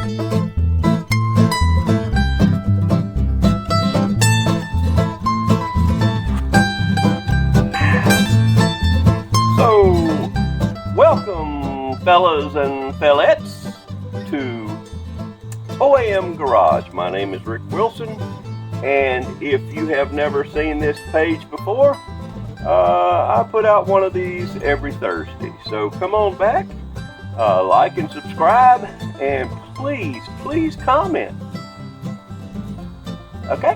So, welcome, fellas and fellettes, to OAM Garage. My name is Rick Wilson, and if you have never seen this page before, I put out one of these every Thursday. So come on back, like and subscribe, and please comment. Okay?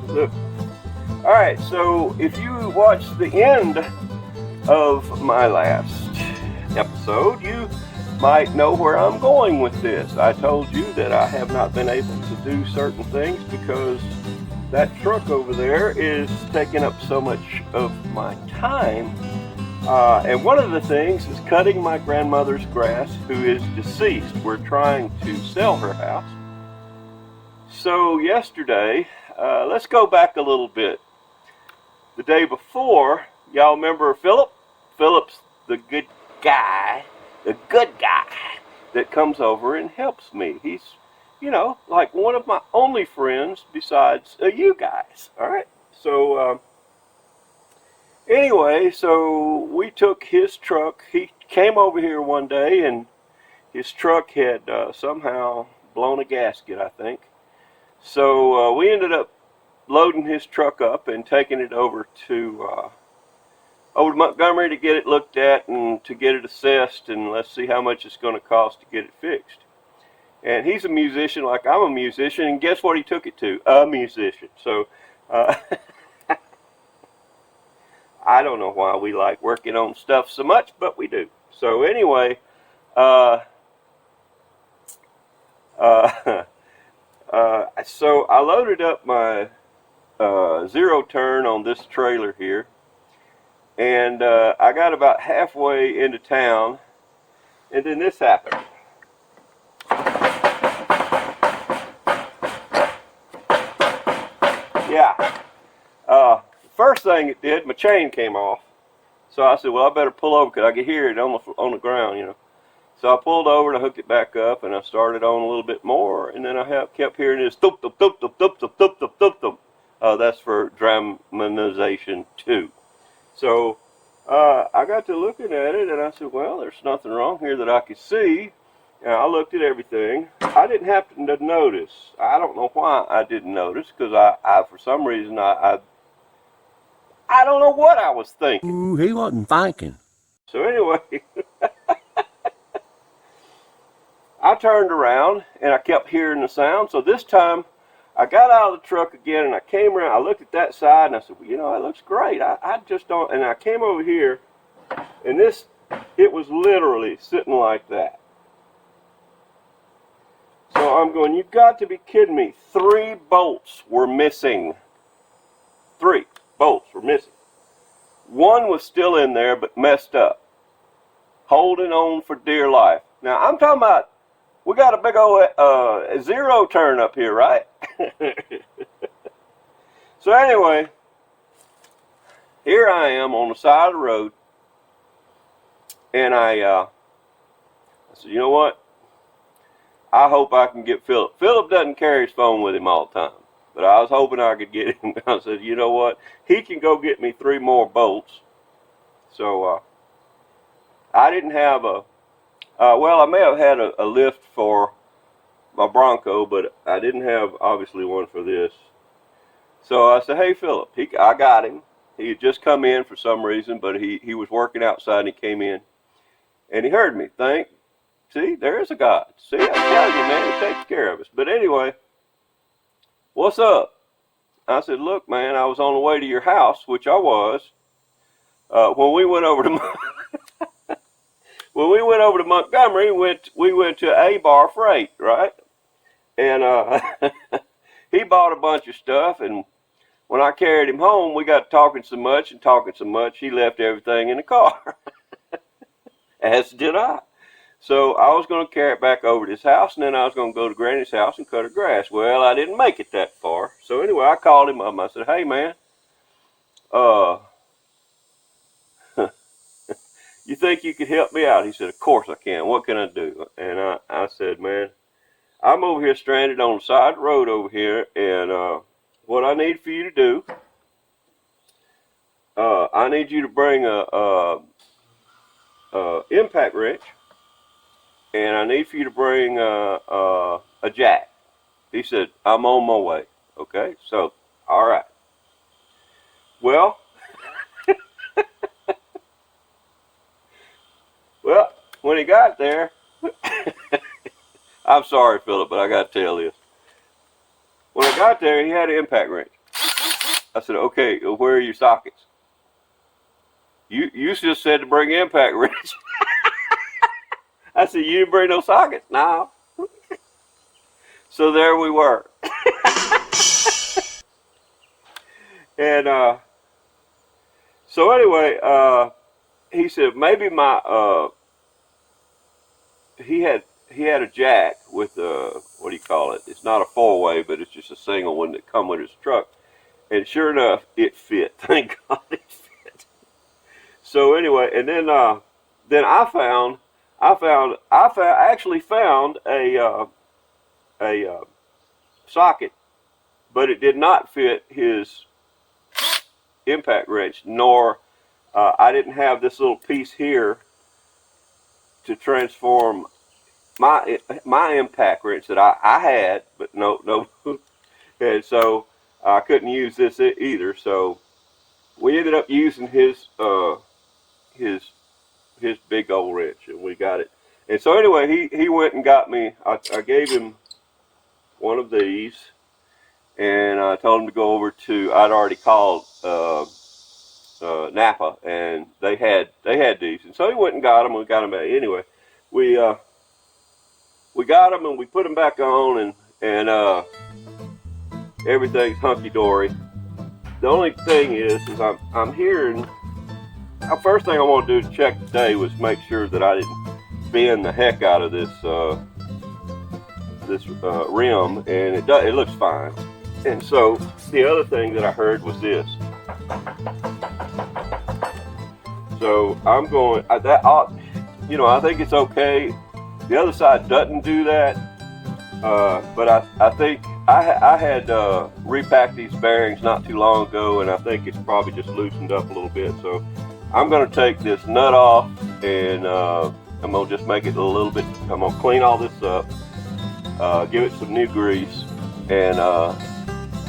Look. All right, so if you watched the end of my last episode, you might know where I'm going with this. I told you that I have not been able to do certain things because that truck over there is taking up so much of my time. And one of the things is cutting my grandmother's grass, who is deceased. We're trying to sell her house. So yesterday, let's go back a little bit. The day before, y'all remember Philip? Philip's the good guy that comes over and helps me. He's, you know, like one of my only friends besides you guys. All right. So anyway, so we took his truck. He came over here one day, and his truck had somehow blown a gasket, I think. So we ended up loading his truck up and taking it over to Montgomery to get it looked at and to get it assessed, and let's see how much it's going to cost to get it fixed. And he's a musician like I'm a musician, and guess what he took it to? A musician. So I don't know why we like working on stuff so much, but we do. So anyway, so I loaded up my zero turn on this trailer here, and I got about halfway into town, and then this happened. Yeah. First thing it did, my chain came off. So I said, well, I better pull over because I could hear it on the ground, you know. So I pulled over and I hooked it back up, and I started on a little bit more, and then I kept hearing this thump, thump, thump, thump, thump, thump, thump, thump, thump, thump. That's for dramatization 2. So I got to looking at it, and I said, well, there's nothing wrong here that I could see. And I looked at everything. I didn't happen to notice. I don't know why I didn't notice, because I for some reason, I don't know what I was thinking. Ooh, he wasn't thinking. So anyway, I turned around, and I kept hearing the sound. So this time, I got out of the truck again, and I came around. I looked at that side, and I said, well, you know, that looks great. I just don't. And I came over here, and it was literally sitting like that. So I'm going, you've got to be kidding me. 3 bolts were missing. 3 bolts were missing. One was still in there, but messed up. Holding on for dear life. Now, I'm talking about, we got a big old zero turn up here, right? So anyway, here I am on the side of the road, and I said, you know what? I hope I can get Philip. Philip doesn't carry his phone with him all the time, but I was hoping I could get him. I said, you know what? He can go get me 3 more bolts. So I didn't have well, I may have had a lift for my Bronco, but I didn't have, obviously, one for this. So I said, hey, Philip, I got him. He had just come in for some reason, but he was working outside, and he came in, and he heard me. See, there is a God. See, I tell you, man, he takes care of us. But anyway, what's up? I said, look, man, I was on the way to your house, which I was, when we went over to Montgomery. We went to A-Bar Freight, right? And he bought a bunch of stuff, and when I carried him home, we got talking so much, he left everything in the car. As did I. So I was going to carry it back over to his house, and then I was going to go to Granny's house and cut her grass. Well, I didn't make it that far. So anyway, I called him up, and I said, hey, man, you think you could help me out? He said, of course I can. What can I do? And I said, man, I'm over here stranded on the side of the road over here, and what I need for you to do, I need you to bring a impact wrench, and I need for you to bring a jack. He said, I'm on my way. Okay, so, all right. Well, when he got there, I'm sorry, Philip, but I got to tell this. When I got there, he had an impact wrench. I said, okay, where are your sockets? You just said to bring impact wrench. I said, you didn't bring no sockets? No. So there we were. And so anyway, he said maybe he had a jack with what do you call it? It's not a 4-way, but it's just a single one that come with his truck. And sure enough, it fit. Thank God it fit. So anyway, and then I actually found a socket, but it did not fit his impact wrench, nor I didn't have this little piece here to transform my impact wrench that I had, but no, and so I couldn't use this either. So we ended up using his big old wrench, and we got it. And so anyway, he went and got me. I gave him one of these, and I told him to go over to. I'd already called Napa, and they had these, and so he went and got them. We got them back. Anyway, we got them and we put them back on, and everything's hunky dory. The only thing is I'm hearing. The first thing I want to do to check today was make sure that I didn't bend the heck out of this rim, and it looks fine. And so the other thing that I heard was this. So I'm going I think it's okay. The other side doesn't do that, but I think I had repacked these bearings not too long ago, and I think it's probably just loosened up a little bit. So I'm going to take this nut off, and I'm going to just make it a little bit. I'm going to clean all this up, give it some new grease, and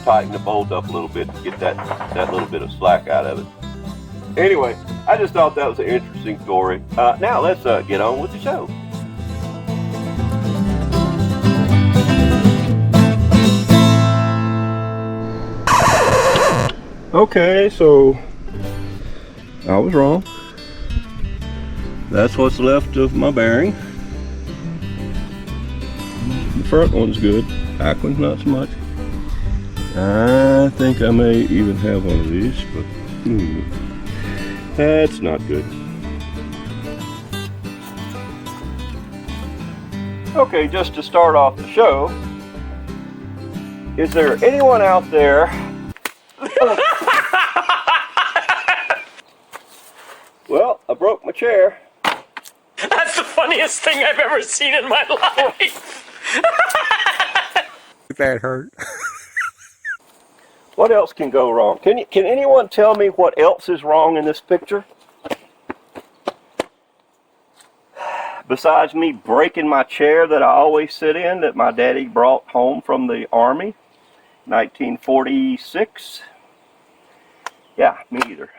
tighten the bolt up a little bit to get that little bit of slack out of it. Anyway, I just thought that was an interesting story. Now let's get on with the show. Okay, so I was wrong. That's what's left of my bearing. The front one's good. Back one's not so much. I think I may even have one of these, but that's not good. Okay, just to start off the show, is there anyone out there? Well, I broke my chair. That's the funniest thing I've ever seen in my life. That hurt. What else can go wrong? Can anyone tell me what else is wrong in this picture? Besides me breaking my chair that I always sit in, that my daddy brought home from the Army, 1946. Yeah, me either.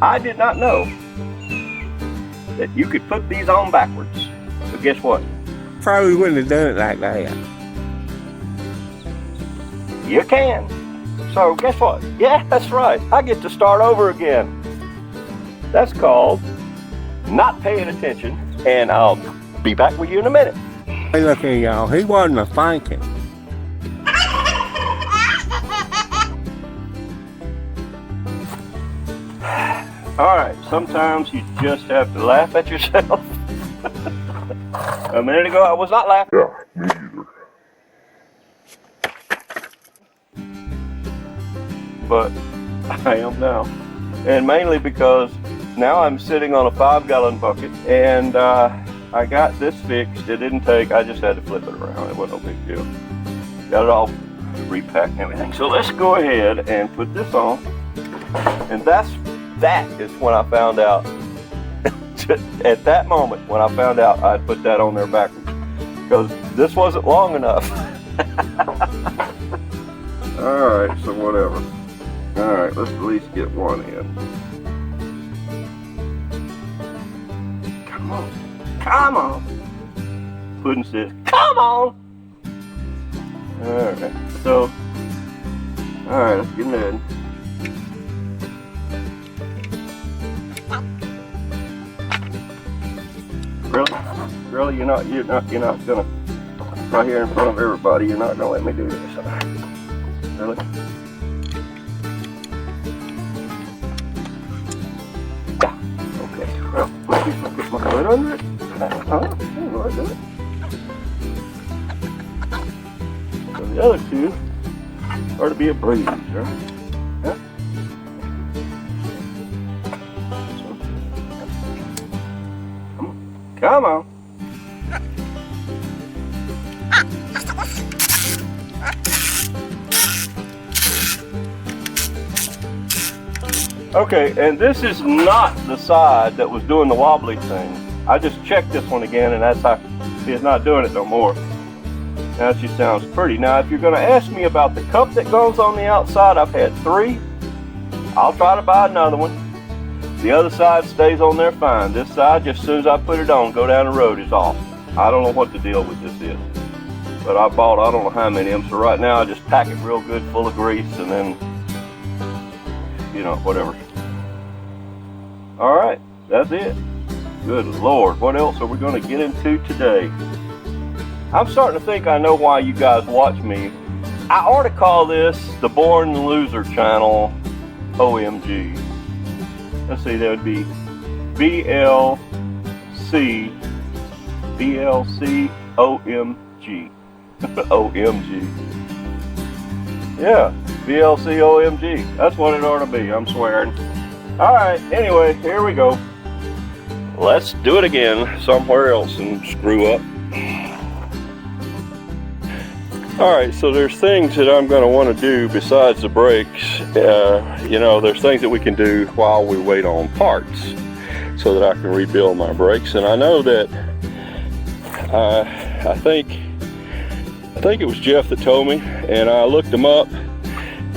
I did not know that you could put these on backwards. But guess what? Probably wouldn't have done it like that. You can. So guess what? Yeah, that's right. I get to start over again. That's called not paying attention, and I'll be back with you in a minute. Hey, look here, y'all. He wasn't a thinking. Alright, sometimes you just have to laugh at yourself. A minute ago I was not laughing. Yeah, me either. But I am now. And mainly because now I'm sitting on a 5-gallon bucket, and I got this fixed. It didn't take, I just had to flip it around. It wasn't no big deal. Got it all repacked and everything. So let's go ahead and put this on. And that is when I found out, at that moment when I found out I'd put that on there backwards, because this wasn't long enough. Alright, so whatever. Alright, let's at least get one in. Come on. Come on. Pudding says, come on. Alright, so, alright, let's get in. Really, you're not gonna, right here in front of everybody, you're not gonna let me do this. Really? Yeah. Okay. Well, let me put my foot under it. So the other two are to be a breeze, right? Yeah. Come on. Okay, and this is not the side that was doing the wobbly thing. I just checked this one again, and that's how, see, it's not doing it no more. Now she sounds pretty. Now, if you're going to ask me about the cup that goes on the outside, I've had 3. I'll try to buy another one. The other side stays on there fine. This side, just as soon as I put it on, go down the road, is off. I don't know what the deal with this is. But I bought, I don't know how many of them, so right now I just pack it real good full of grease and then, you know, whatever. Alright, that's it. Good Lord, what else are we going to get into today? I'm starting to think I know why you guys watch me. I ought to call this the Born Loser channel, OMG. Let's see, that would be BLC OMG. OMG. Yeah, BLC OMG. That's what it ought to be, I'm swearing. Alright, anyway, here we go. Let's do it again somewhere else and screw up. Alright, so there's things that I'm going to want to do besides the brakes. You know, there's things that we can do while we wait on parts so that I can rebuild my brakes. And I know that I think it was Jeff that told me, and I looked them up,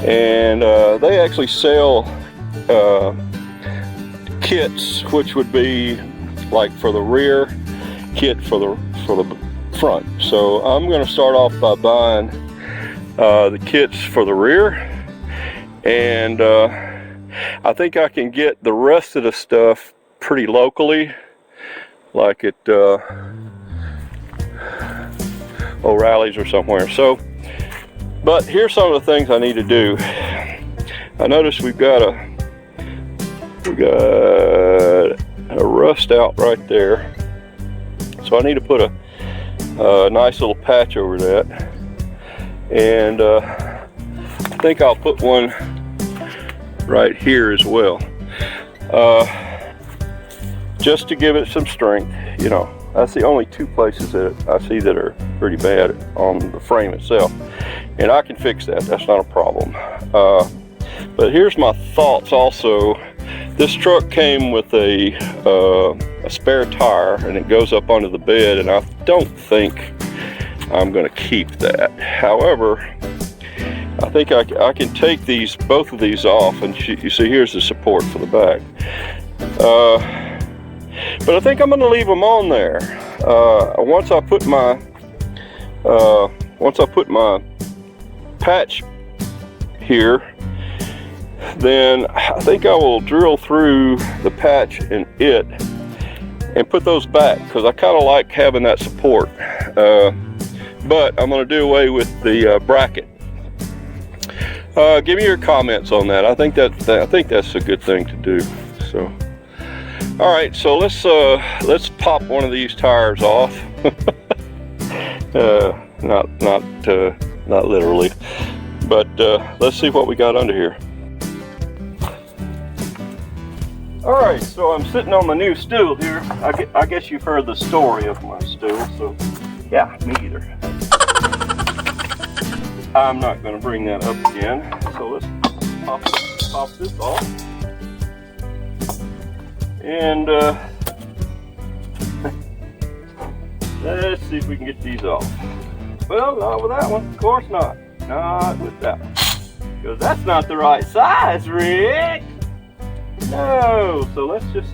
and they actually sell kits, which would be like for the rear, kit for the front. So I'm going to start off by buying the kits for the rear, and I think I can get the rest of the stuff pretty locally, like at O'Reilly's or somewhere. So, but here's some of the things I need to do. I noticed we got a rust out right there, so I need to put a nice little patch over that, and I think I'll put one right here as well, just to give it some strength. You know, that's the only 2 places that I see that are pretty bad on the frame itself, and I can fix that. That's not a problem. But here's my thoughts also. This truck came with a spare tire, and it goes up under the bed, and I don't think I'm going to keep that. However, I think I can take both of these off, and you see here's the support for the back. But I think I'm going to leave them on there. Once I put my patch here, then I think I will drill through the patch and put those back, because I kind of like having that support. But I'm going to do away with the bracket. Give me your comments on that. I think that's a good thing to do. So, all right. So let's pop one of these tires off. Not literally, but let's see what we got under here. Alright, so I'm sitting on my new stool here. I guess you've heard the story of my stool, so yeah, me either. I'm not going to bring that up again, so let's pop this off. And let's see if we can get these off. Well, not with that one, of course not. Not with that one. Because that's not the right size, Rick! No, so let's just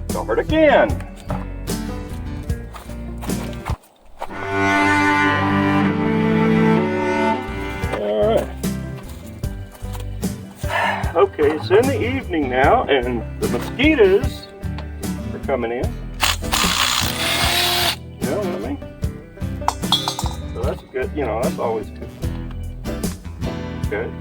start again. Alright. Okay, it's in the evening now, and the mosquitoes are coming in. You know what I mean? So that's good, you know, that's always good. Good.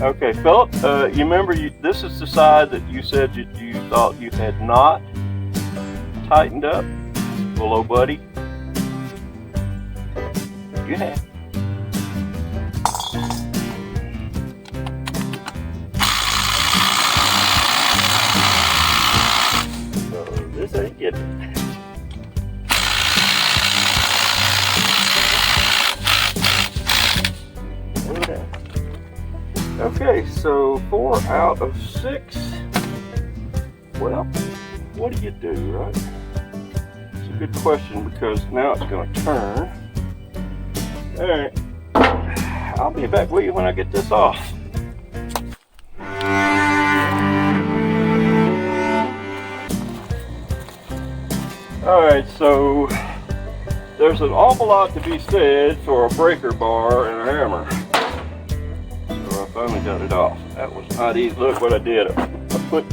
Okay, Philip, you remember this is the side that you said you thought you had not tightened up? Well, oh, buddy, you have. So this ain't getting it. Okay, so 4 out of 6. Well, what do you do, right? It's a good question because now it's going to turn. Alright, I'll be back with you when I get this off. Alright, so there's an awful lot to be said for a breaker bar and a hammer. I finally got it off. That was not easy. Look what I did. I put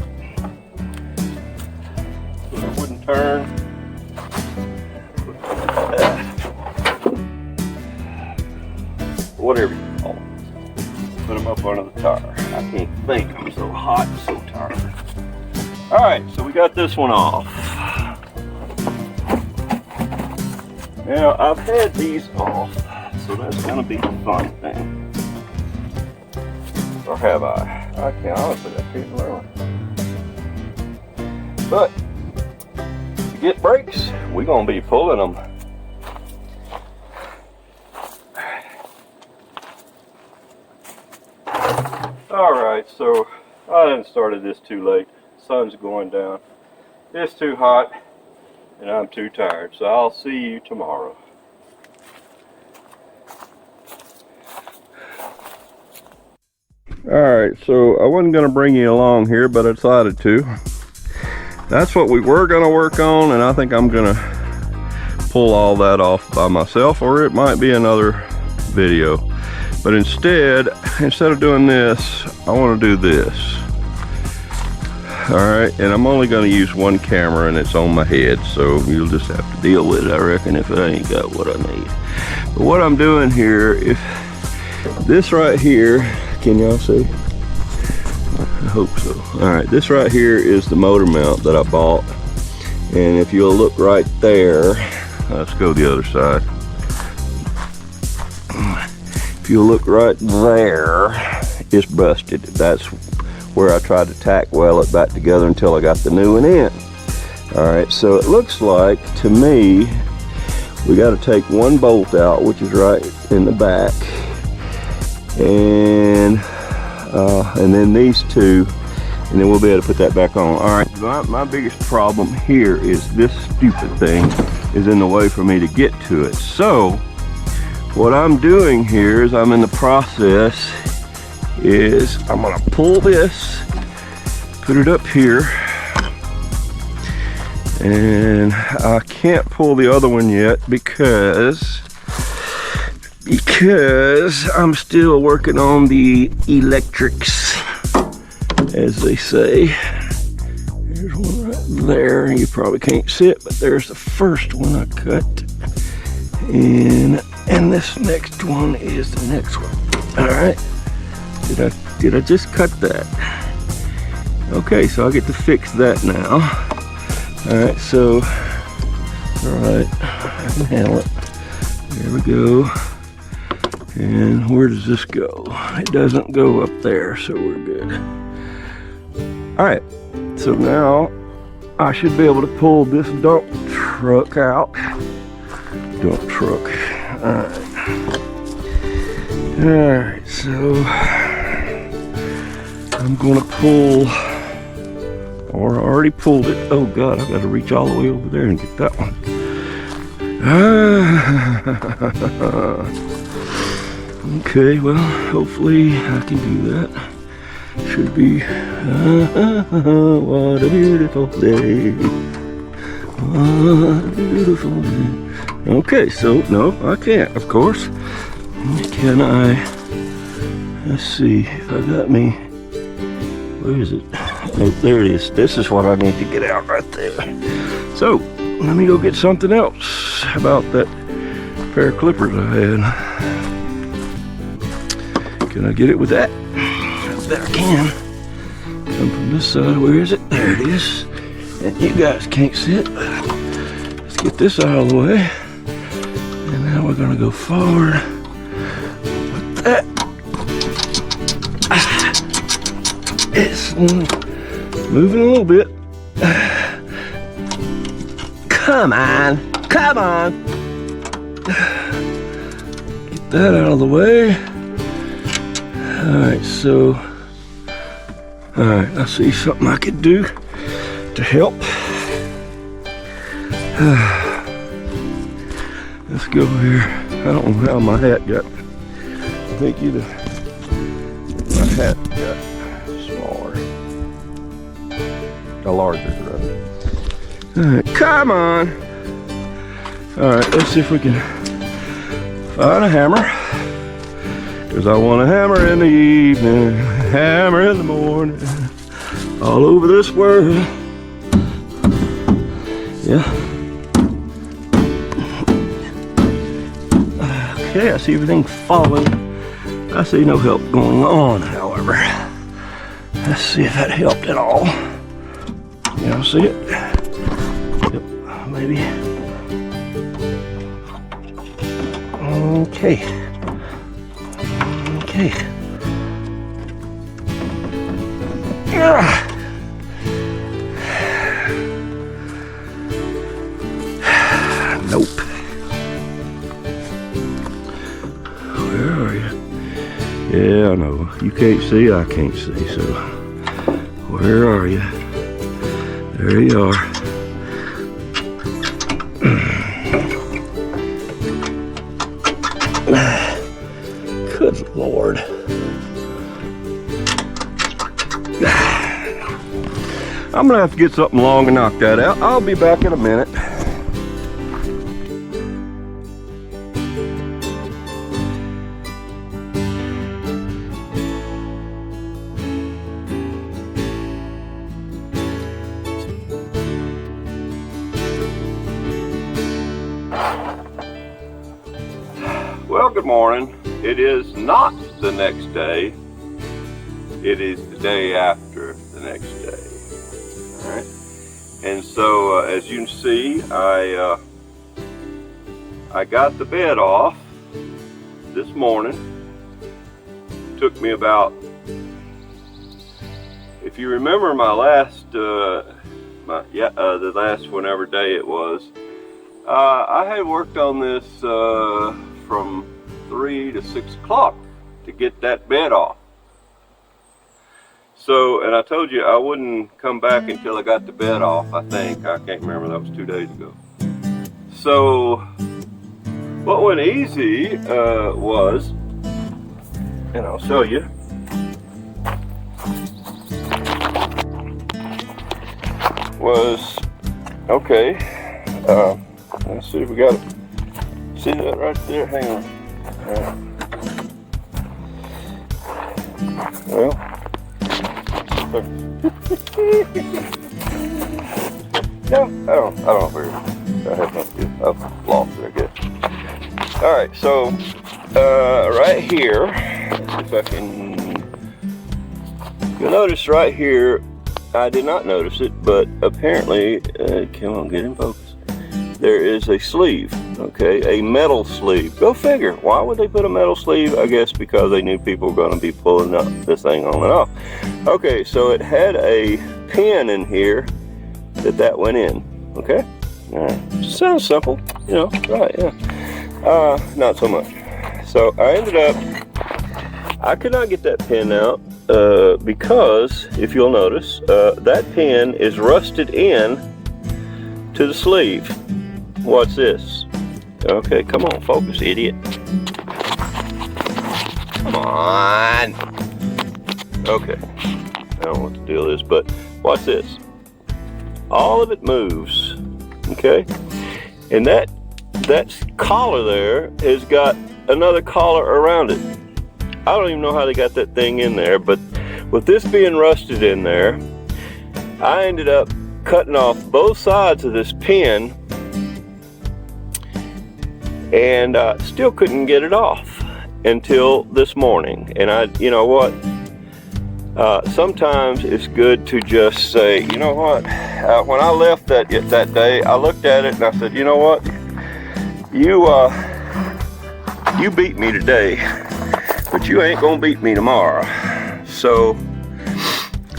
so it wouldn't turn. Whatever you call them. Put them up under the tire. I can't think. I'm so hot and so tired. Alright, so we got this one off. Now, I've had these off, so that's going to be a fun thing. Or have I? I can't, honestly, I can't remember. But, to get brakes, we're going to be pulling them. Alright, so I didn't started this too late. Sun's going down. It's too hot, and I'm too tired. So I'll see you tomorrow. Alright, so I wasn't going to bring you along here, but I decided to. That's what we were going to work on, and I think I'm going to pull all that off by myself, or it might be another video. But instead of doing this, I want to do this. Alright, and I'm only going to use one camera, and it's on my head, so you'll just have to deal with it, I reckon, if I ain't got what I need. But what I'm doing here, if this right here, can y'all see? I hope so. Alright, this right here is the motor mount that I bought. And if you'll look right there, let's go the other side. If you look right there, it's busted. That's where I tried to tack weld it back together until I got the new one in. Alright, so it looks like, to me, we got to take one bolt out, which is right in the back. And then these two, and then we'll be able to put that back on. Alright, my biggest problem here is this stupid thing is in the way for me to get to it. So what I'm doing here is I'm in the process is I'm gonna pull this, put it up here, and I can't pull the other one yet because I'm still working on the electrics, as they say. There's one right there. You probably can't see it, but there's the first one I cut. And this next one is the next one. All right. Did I just cut that? Okay, so I get to fix that now. Alright, so, alright, I can handle it. There we go. And where does this go? It doesn't go up there, so we're good. Alright, so now I should be able to pull this dump truck out. Dump truck. Alright, so I'm gonna pull, or I already pulled it. Oh God, I gotta reach all the way over there and get that one. Okay, well, hopefully I can do that. Should be, what a beautiful day. What a beautiful day. Okay, so, no, I can't, of course. Can I, let's see, if I got me, where is it? Oh, there it is. This is what I need to get out right there. So, let me go get something else about that pair of clippers I had. Can I get it with that? I bet I can. Come from this side. Where is it? There it is. And you guys can't see it. Let's get this out of the way. And now we're going to go forward with that. It's moving a little bit. Come on. Come on. Get that out of the way. Alright, so, alright, I see something I could do to help. Let's go here. I don't know how my hat got, I think either my hat got smaller, or larger rather. Alright, come on. Alright, let's see if we can find a hammer. Cause I want a hammer in the evening, hammer in the morning, all over this world. Yeah. Okay, I see everything falling. I see no help going on, however. Let's see if that helped at all. You don't see it? Yep, maybe. Okay. Okay. Nope. Where are you? Yeah, I know. You can't see, I can't see, so where are you? There you are. Good Lord. I'm gonna have to get something long and knock that out. I'll be back in a minute. Well, good morning. It is not the next day. It is the day after the next day. All right. And so, as you can see, I got the bed off this morning. Took me about, if you remember my last, the last whenever day it was, I had worked on this from 3 to 6 o'clock to get that bed off. So, and I told you I wouldn't come back until I got the bed off, I think. I can't remember, that was 2 days ago. So, what went easy was, and I'll show you, was, okay, let's see if we got it. See that right there? Hang on. Well, no, I don't know where I have nothing. I've lost it, I guess. All right, so right here, let's see if I can. You'll notice right here, I did not notice it, but apparently, come on, get in focus. There is a sleeve, okay, a metal sleeve. Go figure. Why would they put a metal sleeve? I guess because they knew people were going to be pulling up this thing on and off. Okay, so it had a pin in here that went in. Okay, sounds simple, you know, right? Yeah, not so much. So I ended up, I could not get that pin out because, if you'll notice, that pin is rusted in to the sleeve. What's this? Okay, come on, focus, idiot. Come on. Okay, I don't know what the deal is, but watch this. All of it moves, okay? And that collar there has got another collar around it. I don't even know how they got that thing in there, but with this being rusted in there, I ended up cutting off both sides of this pin and still couldn't get it off until this morning. And you know what? Sometimes it's good to just say, you know what? When I left that day, I looked at it and I said, you know what? You beat me today, but you ain't gonna beat me tomorrow. So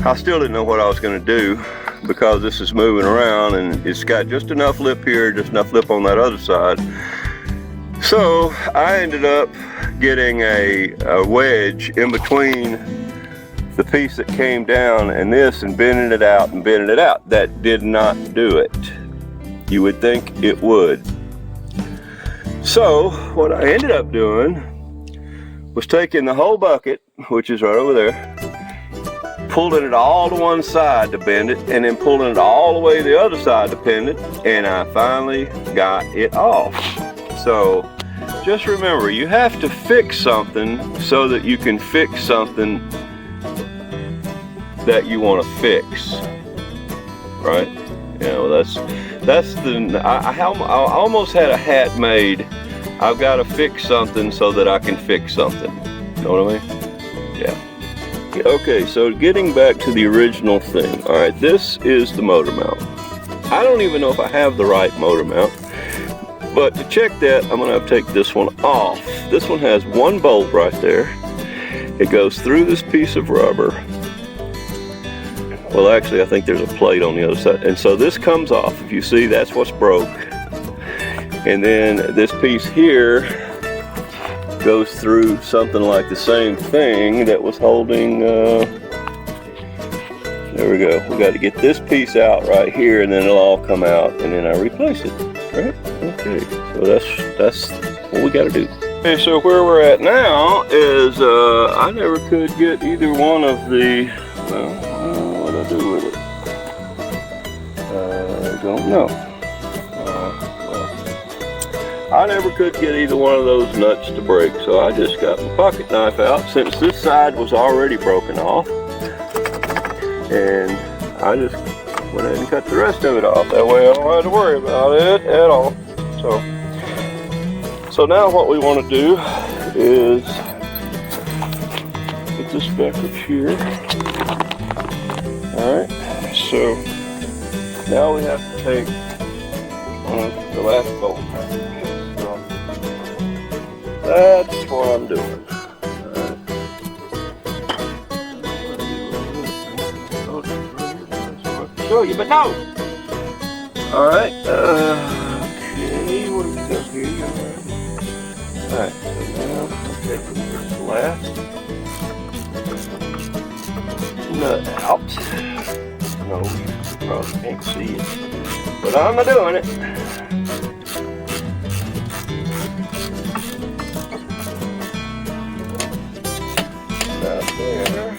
I still didn't know what I was gonna do because this is moving around and it's got just enough lip here, just enough lip on that other side. So I ended up getting a wedge in between the piece that came down and this and bending it out and bending it out. That did not do it. You would think it would. So what I ended up doing was taking the whole bucket, which is right over there, pulling it all to one side to bend it, and then pulling it all the way to the other side to bend it, and I finally got it off. So just remember, you have to fix something so that you can fix something that you want to fix, right? You know, that's the, I almost had a hat made. I've got to fix something so that I can fix something. You know what I mean? Yeah. Okay, so getting back to the original thing. All right, this is the motor mount. I don't even know if I have the right motor mount, but to check that, I'm gonna have to take this one off. This one has one bolt right there. It goes through this piece of rubber. Well, actually, I think there's a plate on the other side. And so this comes off. If you see, that's what's broke. And then this piece here goes through something like the same thing that was holding, there we go. We got to get this piece out right here, and then it'll all come out, and then I replace it, right? Okay, so that's what we got to do. Okay, so where we're at now is, I never could get either one of the, well, what do I do with it? I don't know. I never could get either one of those nuts to break, so I just got my pocket knife out since this side was already broken off. And I just went ahead and cut the rest of it off. That way I don't have to worry about it at all. So now what we want to do is get this back up here. Alright, so now we have to take the last bolt. That's what I'm doing. Show you, but no. All right. Okay. What do we got here? All right. So now I'll take the last nut out. No, you probably can't see it, but I'm doing it. There.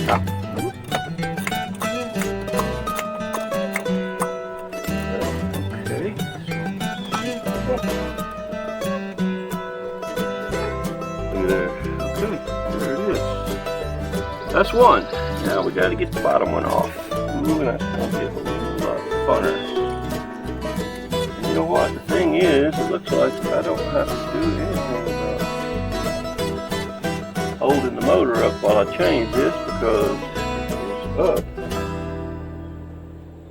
Stop. Okay. There. Okay, there it is. That's one. Now we got to get the bottom one off. Ooh, and that's going to be a little funner. know what? The thing is, it looks like I don't have to do anything about holding the motor up while I change this because it's up.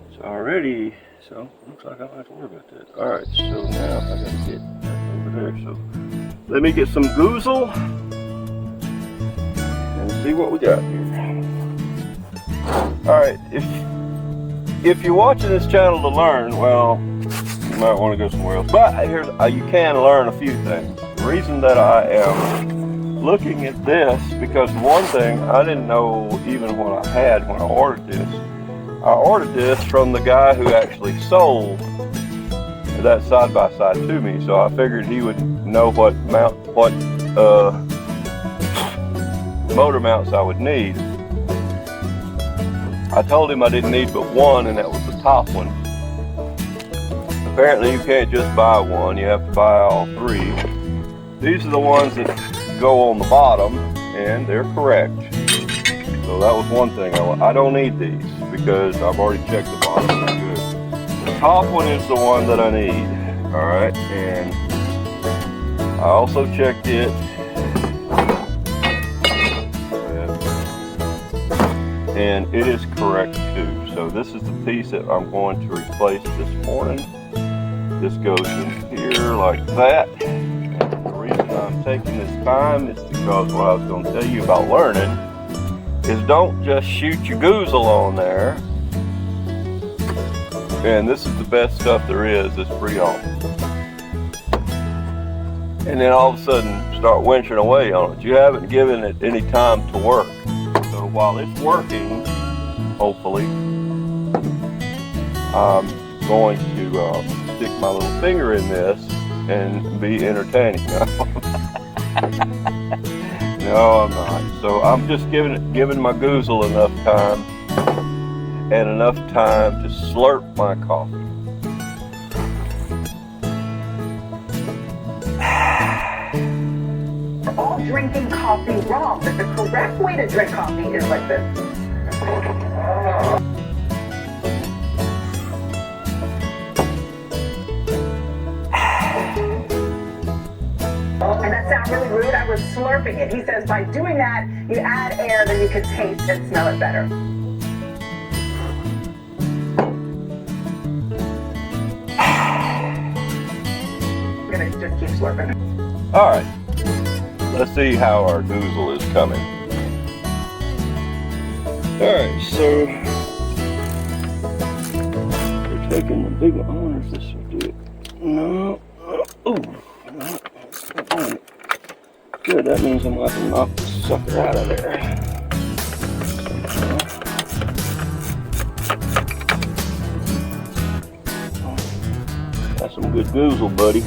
It's already, so looks like I don't have to worry about that. Alright, so now I gotta get over there. So let me get some goozle and see what we got here. Alright, if you're watching this channel to learn, well, you might want to go somewhere else. But here's, you can learn a few things. The reason that I am looking at this, because one thing, I didn't know even what I had when I ordered this. I ordered this from the guy who actually sold that side-by-side to me, so I figured he would know what motor mounts I would need. I told him I didn't need but one, and that was the top one. Apparently you can't just buy one, you have to buy all three. These are the ones that go on the bottom, and they're correct. So that was one thing. I don't need these because I've already checked the bottom. They're good. The top one is the one that I need. Alright, and I also checked it. And it is correct too. So this is the piece that I'm going to replace this morning. This goes in here like that. And the reason I'm taking this time is because what I was going to tell you about learning is don't just shoot your goozle on there. And this is the best stuff there is, this pre-on. And then all of a sudden start winching away on it. You haven't given it any time to work. So while it's working, hopefully, I'm going to stick my little finger in this and be entertaining. No, I'm not. So I'm just giving my goozle enough time and enough time to slurp my coffee. All drinking coffee wrong, but the correct way to drink coffee is like this. And that sounds really rude. I was slurping it. He says by doing that, you add air, then you can taste and smell it better. I'm gonna just keep slurping. All right. Let's see how our goozle is coming. Alright, so we're taking the big one. I wonder if this will do it. No. Oh. Good, that means I'm going to have to knock the sucker out of there. That's some good goozle, buddy.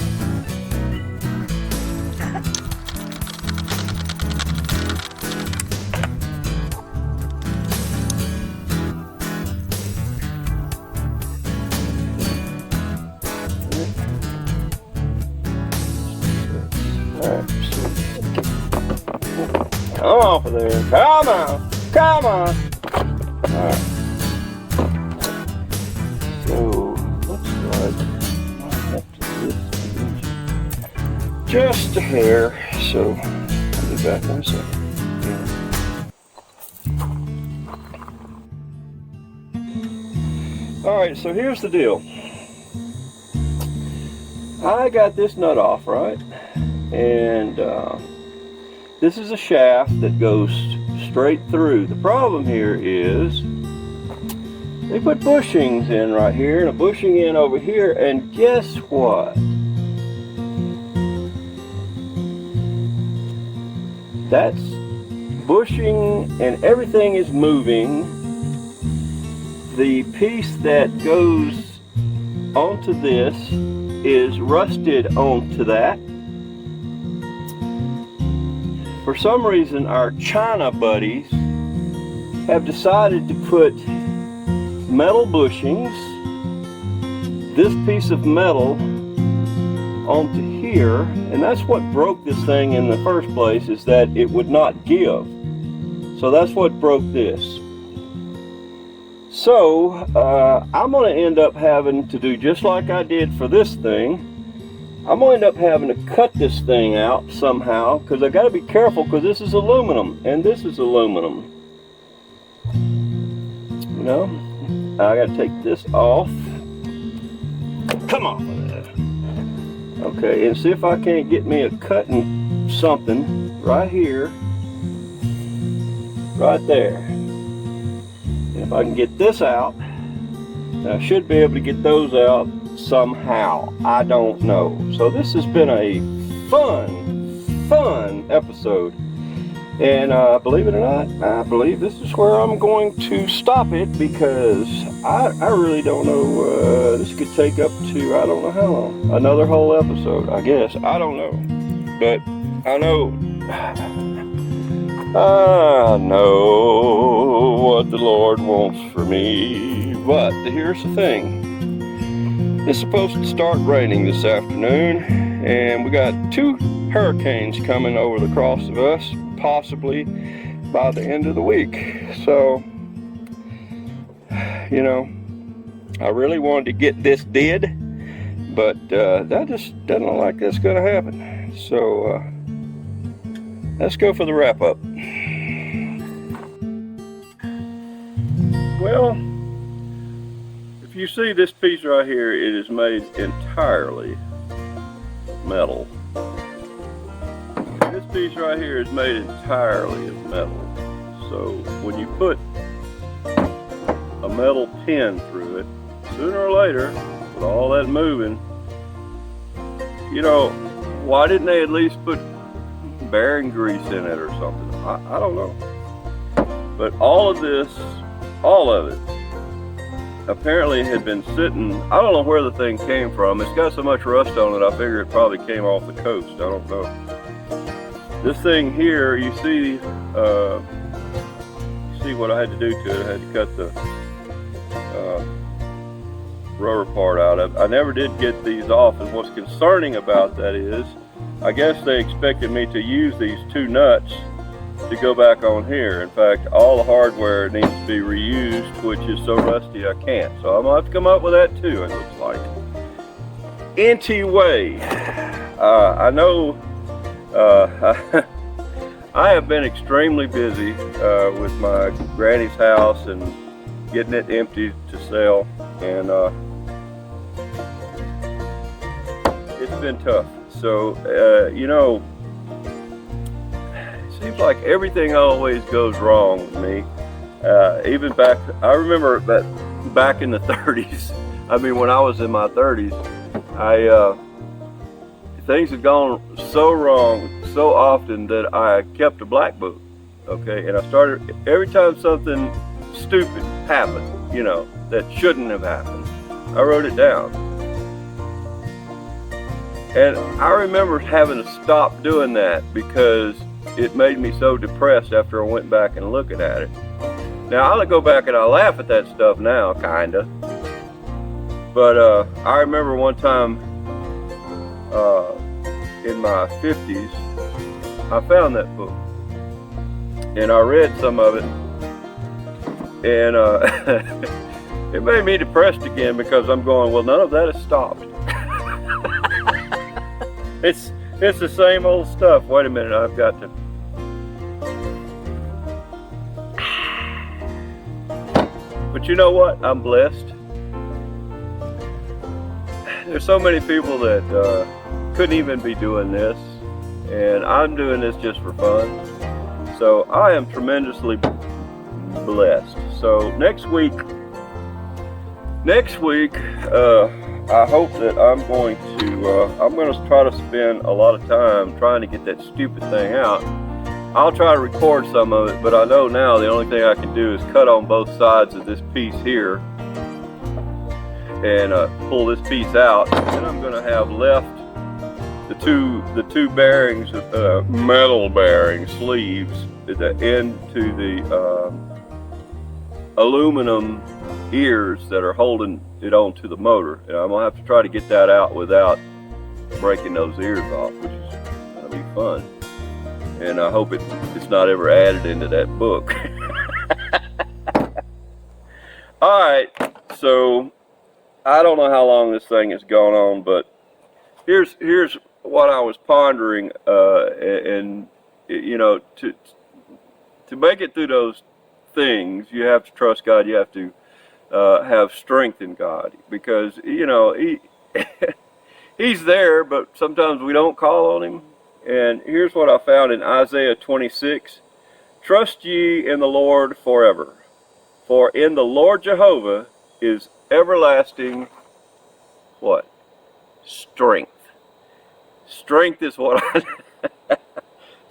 Come off of there. Come on. Come on. Alright. So, looks like I have to lift just a hair. So, I'll be back in a second. Alright, so here's the deal. I got this nut off, right? And, this is a shaft that goes straight through. The problem here is they put bushings in right here and a bushing in over here, and guess what? That's bushing and everything is moving. The piece that goes onto this is rusted onto that. For some reason, our China buddies have decided to put metal bushings, this piece of metal, onto here, and that's what broke this thing in the first place, is that it would not give. So that's what broke this. So I'm going to end up having to do just like I did for this thing. I'm going to end up having to cut this thing out somehow, because I got to be careful, because this is aluminum and this is aluminum. You know, I got to take this off. Come on with that. Okay, and see if I can't get me a cutting something right here, right there. And if I can get this out, I should be able to get those out somehow. I don't know. So this has been a fun episode. And believe it or not, I believe this is where I'm going to stop it, because I really don't know. This could take up to, I don't know how long. Another whole episode, I guess. I don't know. But I know what the Lord wants for me. But here's the thing. It's supposed to start raining this afternoon, and we got 2 hurricanes coming over the cross of us, possibly by the end of the week. So, you know, I really wanted to get this did, but that just doesn't look like that's going to happen. So, let's go for the wrap up. Well, if you see this piece right here, it is made entirely metal. This piece right here is made entirely of metal. So when you put a metal pin through it, sooner or later, with all that moving, you know, why didn't they at least put bearing grease in it or something? I don't know. But all of this, all of it, apparently had been sitting, I don't know where the thing came from. It's got so much rust on it, I figure it probably came off the coast. I don't know. This thing here, you see what I had to do to it. I had to cut the rubber part out of it. I never did get these off, and what's concerning about that is, I guess they expected me to use these 2 nuts to go back on here. In fact, all the hardware needs to be reused, which is so rusty I can't. So I'm gonna have to come up with that too, it looks like. Anyway, I know I have been extremely busy with my granny's house and getting it empty to sell, and it's been tough. So, you know, it seems like everything always goes wrong with me. Even back, I remember that back in the 30s, I mean, when I was in my 30s, things had gone so wrong so often that I kept a black book, okay? And I started, every time something stupid happened, you know, that shouldn't have happened, I wrote it down. And I remember having to stop doing that because it made me so depressed after I went back and looking at it. Now, I go back and I laugh at that stuff now, kinda. But I remember one time in my 50s, I found that book. And I read some of it. And it made me depressed again because I'm going, well, none of that has stopped. It's the same old stuff. Wait a minute, I've got to. But you know what? I'm blessed. There's so many people that couldn't even be doing this, and I'm doing this just for fun. So I am tremendously blessed. So next week, I hope that I'm going to try to spend a lot of time trying to get that stupid thing out. I'll try to record some of it, but I know now the only thing I can do is cut on both sides of this piece here and pull this piece out. And then I'm going to have left the two bearings, metal bearing sleeves at the end to the aluminum ears that are holding it onto the motor. And I'm gonna have to try to get that out without breaking those ears off, which is gonna be fun. And I hope it's not ever added into that book. All right, so I don't know how long this thing has gone on, but here's what I was pondering, and you know, to make it through those things, you have to trust God. You have to have strength in God, because you know He's there, but sometimes we don't call on Him. And here's what I found in Isaiah 26: "Trust ye in the Lord forever, for in the Lord Jehovah is everlasting," what? Strength. Strength is what I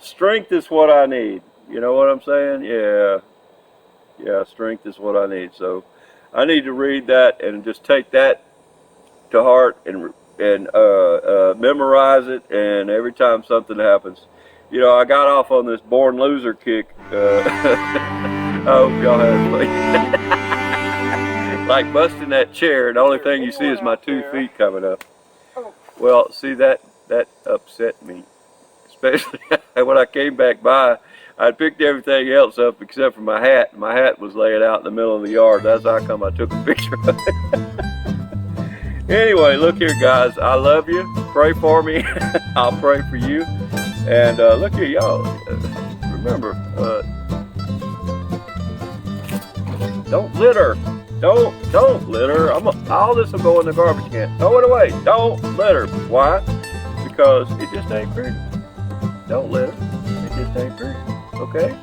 strength is what I need. You know what I'm saying? Yeah, strength is what I need. So I need to read that and just take that to heart and memorize it. And every time something happens, you know, I got off on this born loser kick. I hope y'all had fun. Like busting that chair, and the only thing you see is my 2 feet coming up. Well, see, that upset me, especially when I came back by. I picked everything else up except for my hat. My hat was laying out in the middle of the yard. That's how come I took a picture of it. Anyway, look here, guys. I love you. Pray for me. I'll pray for you. And look here, y'all. Remember, don't litter. Don't litter. All this will go in the garbage can. Throw it away. Don't litter. Why? Because it just ain't pretty. Don't litter. It just ain't pretty. Okay?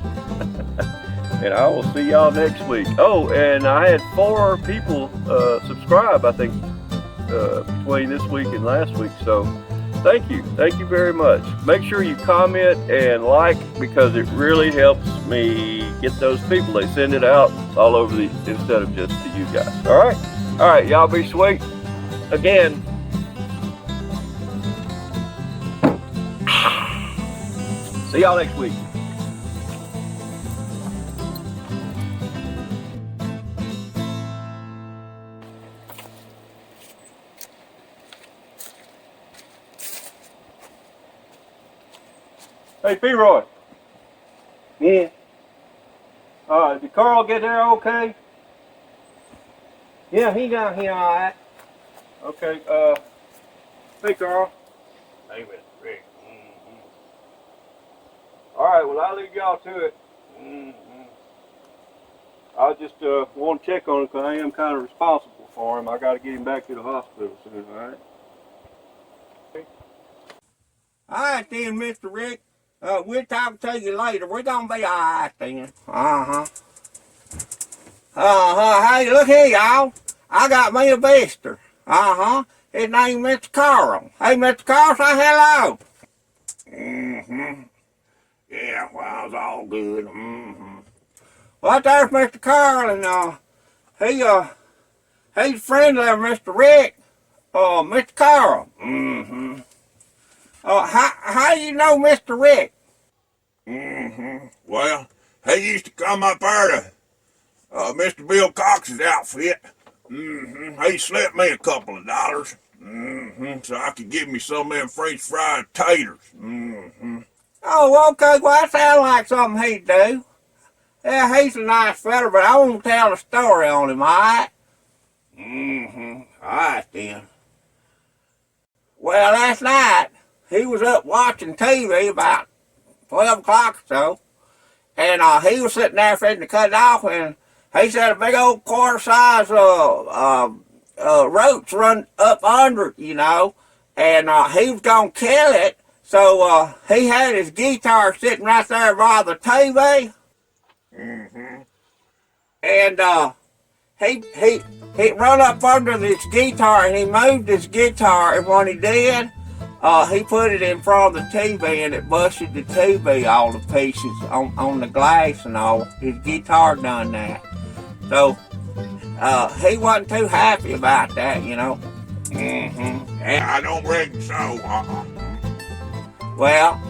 And I will see y'all next week. Oh, and I had 4 people subscribe, I think, between this week and last week. So thank you very much. Make sure you comment and like, because it really helps me get those people. They send it out all over instead of just to you guys. All right, y'all be sweet. Again, see y'all next week. Hey, P-Roy. Yeah. Did Carl get there okay? Yeah, he got here all right. Okay, hey, Carl. Hey, Mr. Rick. All right, well, I'll leave y'all to it. I just want to check on him because I am kind of responsible for him. I got to get him back to the hospital soon, all right? All right, then, Mr. Rick. We'll talk to you later. We're going to be all right then. Hey, look here, y'all. I got me a visitor. His name is Mr. Carl. Hey, Mr. Carl, say hello. Yeah, well, it's all good. Well, there's Mr. Carl, and he's a friend of Mr. Rick. Mr. Carl. How you know Mr. Rick? Well, he used to come up there to Mr. Bill Cox's outfit. He slipped me a couple of dollars. So I could give me some of them French fried taters. Oh, okay. Well, that sounds like something he'd do. Yeah, he's a nice fella, but I won't tell a story on him, all right? All right, then. Well, last night, he was up watching TV about 12 o'clock or so, and he was sitting there fitting to cut it off, and he said a big old quarter-size roach run up under it, you know, and he was going to kill it, so he had his guitar sitting right there by the TV, and he run up under this guitar, and he moved his guitar, and when he did, he put it in front of the TV, and it busted the TV all to pieces on the glass and all. His guitar done that. So, he wasn't too happy about that, you know. I don't reckon so. Well,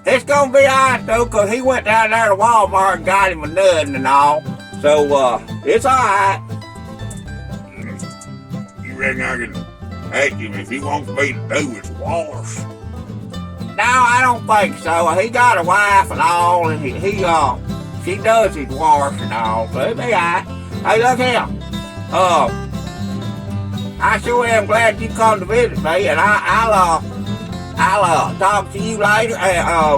it's gonna be alright though, cause he went down there to Walmart and got him a nut and all. So, it's alright. You reckon I can ask him if he wants me to do his wash? No, I don't think so. He got a wife and all, and she does his wash and all, so it'll be alright. Hey, look here. I sure am glad you come to visit me, and I'll talk to you later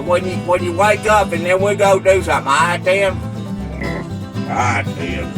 when you wake up, and then we'll go do something. All right, Tim? All right, Tim.